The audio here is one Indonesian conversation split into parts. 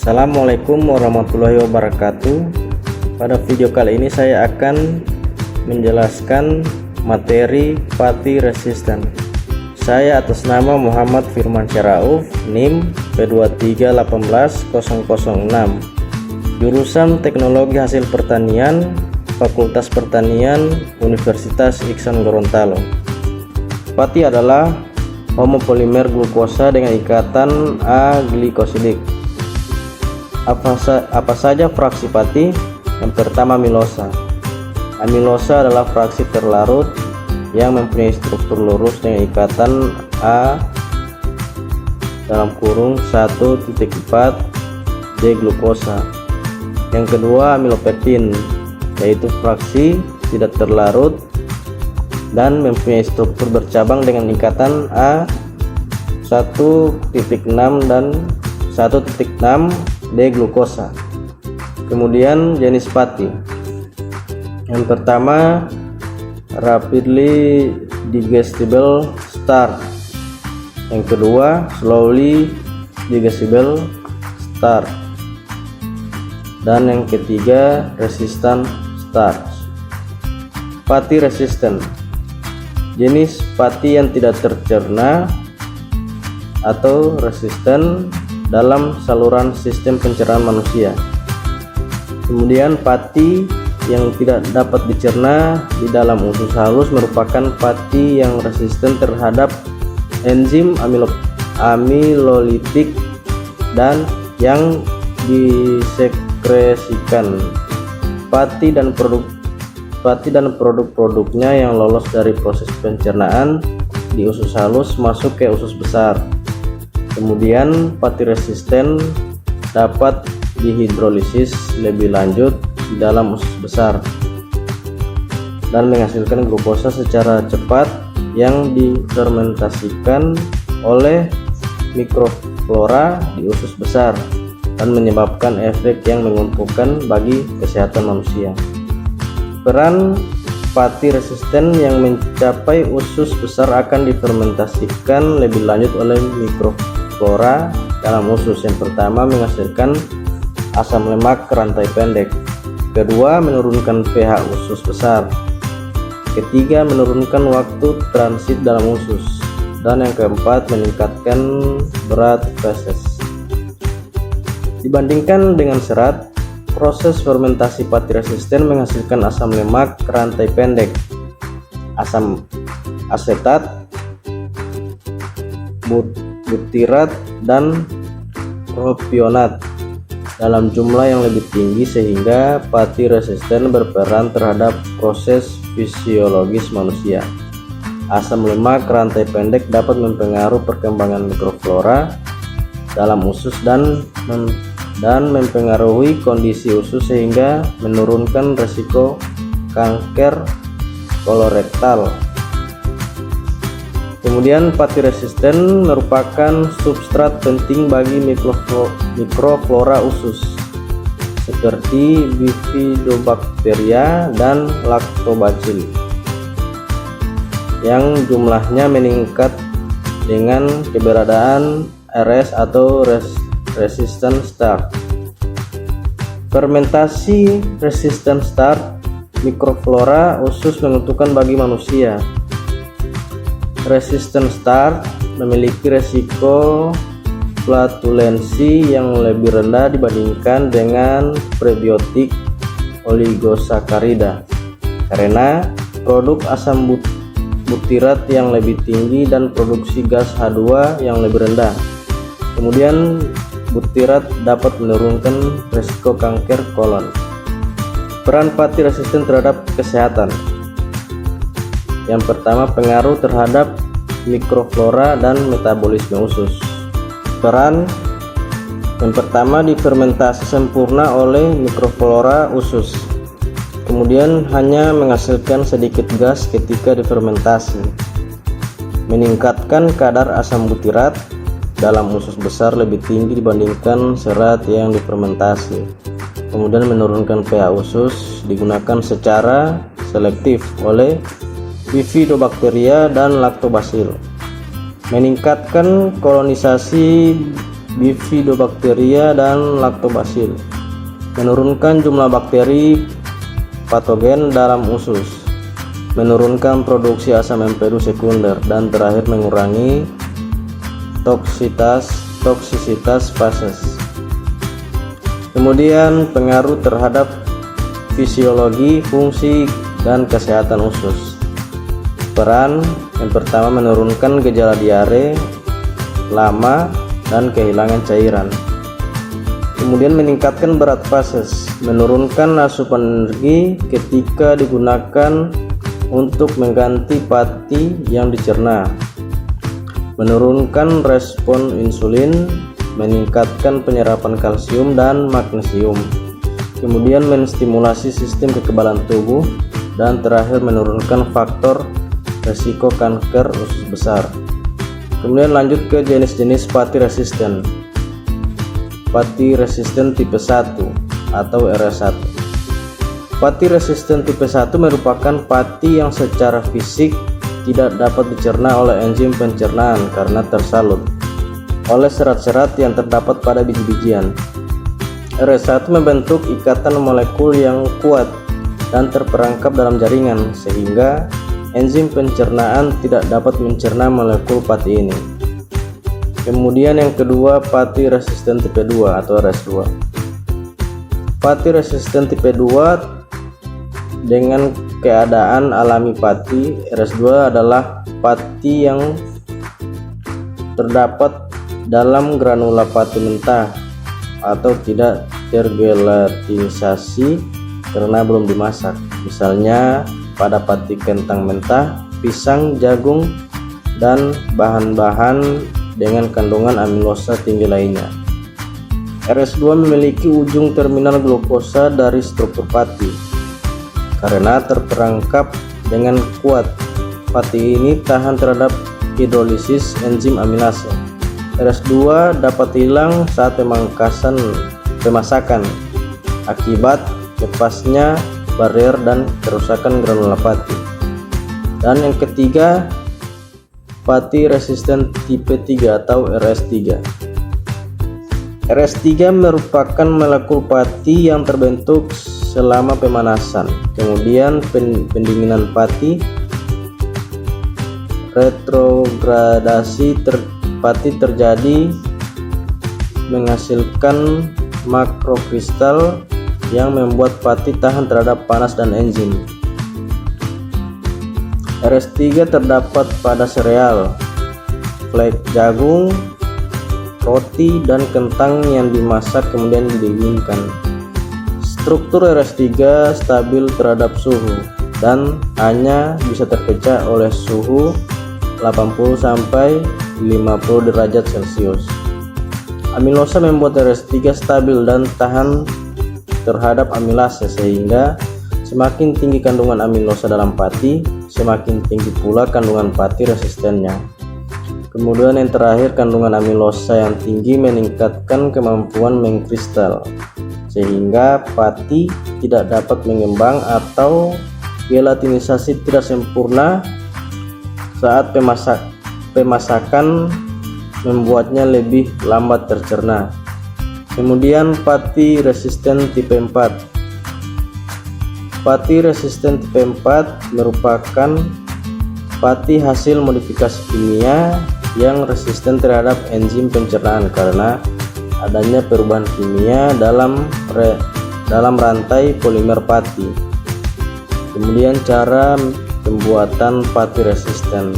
Assalamualaikum warahmatullahi wabarakatuh. Pada video kali ini saya akan menjelaskan materi pati resisten. Saya atas nama Muhammad Firman Syarauf, NIM P2318006, jurusan Teknologi Hasil Pertanian, Fakultas Pertanian, Universitas Iksan Gorontalo. Pati adalah homopolimer glukosa dengan ikatan A-glikosidik. Apa saja fraksi pati? Yang pertama, amilosa. Amilosa adalah fraksi terlarut yang mempunyai struktur lurus dengan ikatan A (1.4) D glukosa. Yang kedua, amilopektin, yaitu fraksi tidak terlarut dan mempunyai struktur bercabang dengan ikatan A 1.6 dan 1.6 D glukosa. Kemudian jenis pati. Yang pertama, rapidly digestible starch. Yang kedua, slowly digestible starch. Dan yang ketiga, resistant starch. Pati resisten, jenis pati yang tidak tercerna atau resisten dalam saluran sistem pencernaan manusia. Kemudian pati yang tidak dapat dicerna di dalam usus halus merupakan pati yang resisten terhadap enzim amilolitik dan yang disekresikan. Pati dan produk-produknya yang lolos dari proses pencernaan di usus halus masuk ke usus besar. Kemudian pati resisten dapat dihidrolisis lebih lanjut di dalam usus besar dan menghasilkan glukosa secara cepat yang difermentasikan oleh mikroflora di usus besar dan menyebabkan efek yang menguntungkan bagi kesehatan manusia. Peran pati resisten yang mencapai usus besar akan difermentasikan lebih lanjut oleh mikroflora dalam usus. Yang pertama, menghasilkan asam lemak rantai pendek. Kedua, menurunkan pH usus besar. Ketiga, menurunkan waktu transit dalam usus. Dan yang keempat, meningkatkan berat feses. Dibandingkan dengan serat, proses fermentasi pati resisten menghasilkan asam lemak rantai pendek, asam asetat, butirat, dan propionat dalam jumlah yang lebih tinggi sehingga pati resisten berperan terhadap proses fisiologis manusia. Asam lemak rantai pendek dapat mempengaruhi perkembangan mikroflora dalam usus dan mempengaruhi kondisi usus sehingga menurunkan risiko kanker kolorektal. Kemudian pati resisten merupakan substrat penting bagi mikroflora usus seperti Bifidobacteria dan Lactobacillus yang jumlahnya meningkat dengan keberadaan RS atau resistant starch. Fermentasi resistant starch mikroflora usus menguntungkan bagi manusia. Resistant starch memiliki resiko flatulensi yang lebih rendah dibandingkan dengan prebiotik oligosakarida karena produk asam butirat yang lebih tinggi dan produksi gas H2 yang lebih rendah. Kemudian butirat dapat menurunkan risiko kanker kolon. Peran pati resisten terhadap kesehatan. Yang pertama, pengaruh terhadap mikroflora dan metabolisme usus. Peran yang pertama, difermentasi sempurna oleh mikroflora usus. Kemudian hanya menghasilkan sedikit gas ketika difermentasi. Meningkatkan kadar asam butirat dalam usus besar lebih tinggi dibandingkan serat yang difermentasi. Kemudian menurunkan pH usus digunakan secara selektif oleh Bifidobacteria dan Lactobacillus. Meningkatkan kolonisasi Bifidobacteria dan Lactobacillus. Menurunkan jumlah bakteri patogen dalam usus, menurunkan produksi asam empedu sekunder, dan terakhir mengurangi toksisitas fases. Kemudian pengaruh terhadap fisiologi, fungsi, dan kesehatan usus. Peran yang pertama, menurunkan gejala diare lama dan kehilangan cairan. Kemudian meningkatkan berat fases, menurunkan asupan energi ketika digunakan untuk mengganti pati yang dicerna, menurunkan respon insulin, meningkatkan penyerapan kalsium dan magnesium. Kemudian menstimulasi sistem kekebalan tubuh, dan terakhir menurunkan faktor resiko kanker usus besar. Kemudian lanjut ke jenis-jenis pati resisten. Pati resisten tipe 1 atau RS1. Pati resisten tipe 1 merupakan pati yang secara fisik tidak dapat dicerna oleh enzim pencernaan karena tersalut oleh serat-serat yang terdapat pada biji-bijian. RS1 membentuk ikatan molekul yang kuat dan terperangkap dalam jaringan sehingga enzim pencernaan tidak dapat mencerna molekul pati ini. Kemudian yang kedua, pati resisten tipe 2 atau RS2. Pati resisten tipe 2 dengan keadaan alami pati RS2 adalah pati yang terdapat dalam granula pati mentah atau tidak tergelatinisasi karena belum dimasak. Misalnya pada pati kentang mentah, pisang, jagung, dan bahan-bahan dengan kandungan amilosa tinggi lainnya. RS2 memiliki ujung terminal glukosa dari struktur pati karena terperangkap dengan kuat. Pati ini tahan terhadap hidrolisis enzim amilase. RS2 dapat hilang saat pemasakan akibat lepasnya barrier dan kerusakan granula pati. Dan yang ketiga, pati resisten tipe 3 atau RS3. RS3 merupakan molekul pati yang terbentuk selama pemanasan, kemudian pendinginan pati, retrogradasi pati terjadi menghasilkan makrokristal yang membuat pati tahan terhadap panas dan enzim. RS3 terdapat pada sereal, flek jagung, roti, dan kentang yang dimasak kemudian didinginkan. Struktur RS3 stabil terhadap suhu dan hanya bisa terpecah oleh suhu 80 sampai 50 derajat Celcius. Amilosa membuat RS3 stabil dan tahan terhadap amilase, sehingga semakin tinggi kandungan amilosa dalam pati, semakin tinggi pula kandungan pati resistennya. Kemudian yang terakhir, kandungan amilosa yang tinggi meningkatkan kemampuan mengkristal, sehingga pati tidak dapat mengembang atau gelatinisasi tidak sempurna saat pemasakan membuatnya lebih lambat tercerna. Kemudian pati resisten tipe 4. Pati resisten tipe 4 merupakan pati hasil modifikasi kimia yang resisten terhadap enzim pencernaan karena adanya perubahan kimia dalam rantai polimer pati. Kemudian cara pembuatan pati resisten.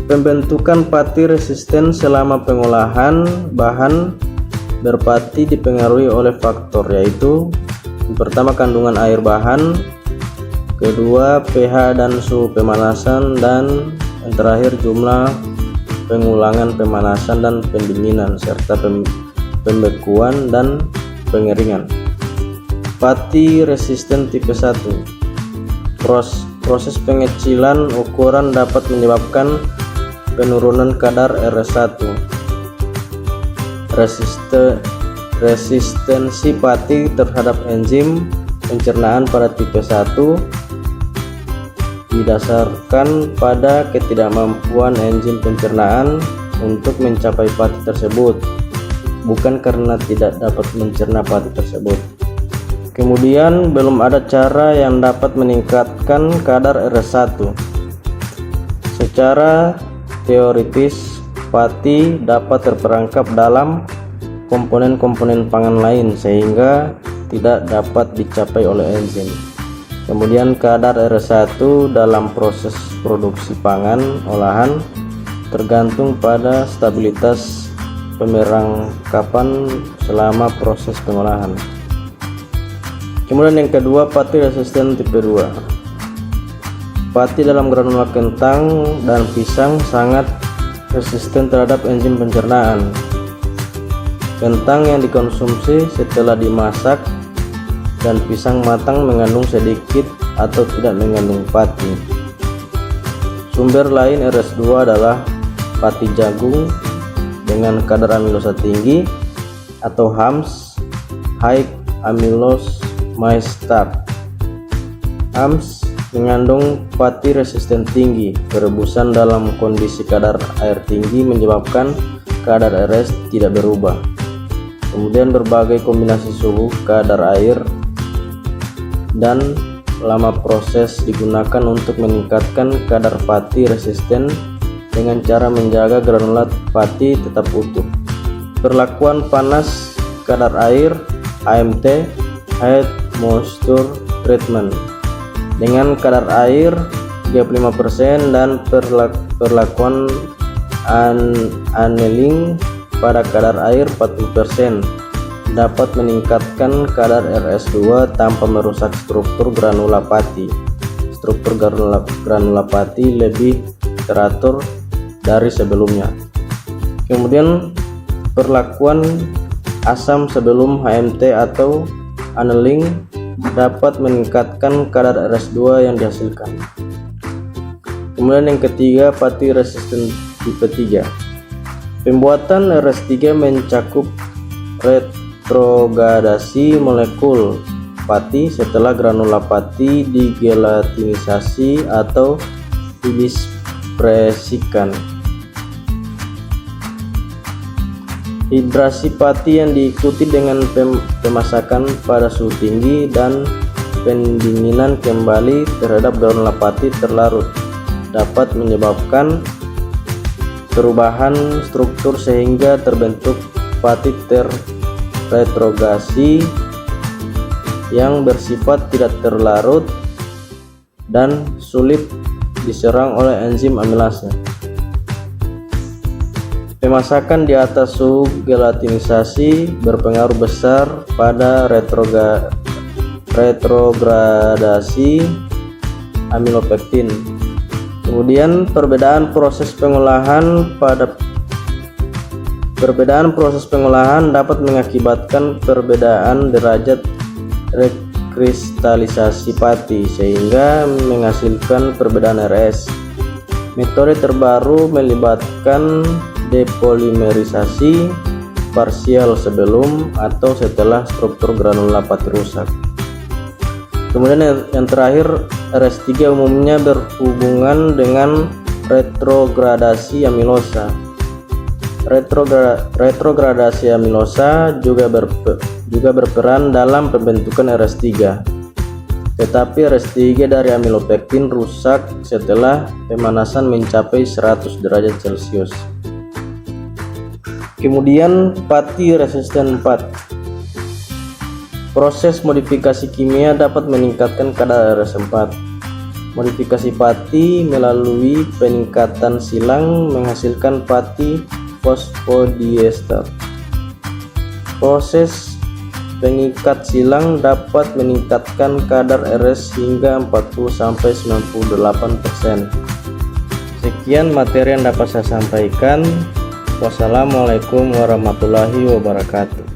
Pembentukan pati resisten selama pengolahan bahan berpati dipengaruhi oleh faktor, yaitu yang pertama kandungan air bahan, kedua pH dan suhu pemanasan, dan yang terakhir jumlah pengulangan pemanasan dan pendinginan serta pembekuan dan pengeringan. Pati resisten tipe 1. Proses pengecilan ukuran dapat menyebabkan penurunan kadar RS1. Resistensi pati terhadap enzim pencernaan pada tipe 1 didasarkan pada ketidakmampuan enzim pencernaan untuk mencapai pati tersebut, bukan karena tidak dapat mencerna pati tersebut. Kemudian belum ada cara yang dapat meningkatkan kadar RS1. Secara teoritis, pati dapat terperangkap dalam komponen-komponen pangan lain sehingga tidak dapat dicapai oleh enzim. Kemudian kadar RS1 dalam proses produksi pangan olahan tergantung pada stabilitas pemerangkapan selama proses pengolahan. Kemudian yang kedua, pati resisten tipe 2. Pati dalam granula kentang dan pisang sangat resisten terhadap enzim pencernaan. Kentang yang dikonsumsi setelah dimasak dan pisang matang mengandung sedikit atau tidak mengandung pati. Sumber lain RS2 adalah pati jagung dengan kadar amilosa tinggi atau HAMS, High Amylose Maize Starch. HAMS mengandung pati resisten tinggi. Perebusan dalam kondisi kadar air tinggi menyebabkan kadar RS tidak berubah. Kemudian berbagai kombinasi suhu, kadar air, dan lama proses digunakan untuk meningkatkan kadar pati resisten dengan cara menjaga granulat pati tetap utuh. Perlakuan panas kadar air HMT, Heat Moisture Treatment, dengan kadar air 35% dan perlakuan annealing pada kadar air 40% dapat meningkatkan kadar RS2 tanpa merusak struktur granula pati. Struktur granula pati lebih teratur dari sebelumnya. Kemudian perlakuan asam sebelum HMT atau annealing dapat meningkatkan kadar RS2 yang dihasilkan. Kemudian yang ketiga, pati resisten tipe 3. Pembuatan RS3 mencakup retrogradasi molekul pati setelah granula pati digelatinisasi atau didispresikan. Hidrasi pati yang diikuti dengan pemasakan pada suhu tinggi dan pendinginan kembali terhadap granula pati terlarut dapat menyebabkan perubahan struktur sehingga terbentuk pati terretrograsi yang bersifat tidak terlarut dan sulit diserang oleh enzim amilase. Pemasakan di atas suhu gelatinisasi berpengaruh besar pada retrogradasi amilopektin. Kemudian perbedaan proses pengolahan dapat mengakibatkan perbedaan derajat rekristalisasi pati sehingga menghasilkan perbedaan RS. Metode terbaru melibatkan depolimerisasi parsial sebelum atau setelah struktur granula pati rusak. Kemudian yang terakhir, RS3 umumnya berhubungan dengan retrogradasi amilosa. Retrogradasi amilosa juga berperan dalam pembentukan RS3. Tetapi RS3 dari amilopektin rusak setelah pemanasan mencapai 100 derajat Celcius. Kemudian pati resisten 4. Proses modifikasi kimia dapat meningkatkan kadar RS4. Modifikasi pati melalui peningkatan silang menghasilkan pati fosfodiester. Proses pengikat silang dapat meningkatkan kadar RS hingga 40-98%. Sekian materi yang dapat saya sampaikan. Wassalamualaikum warahmatullahi wabarakatuh.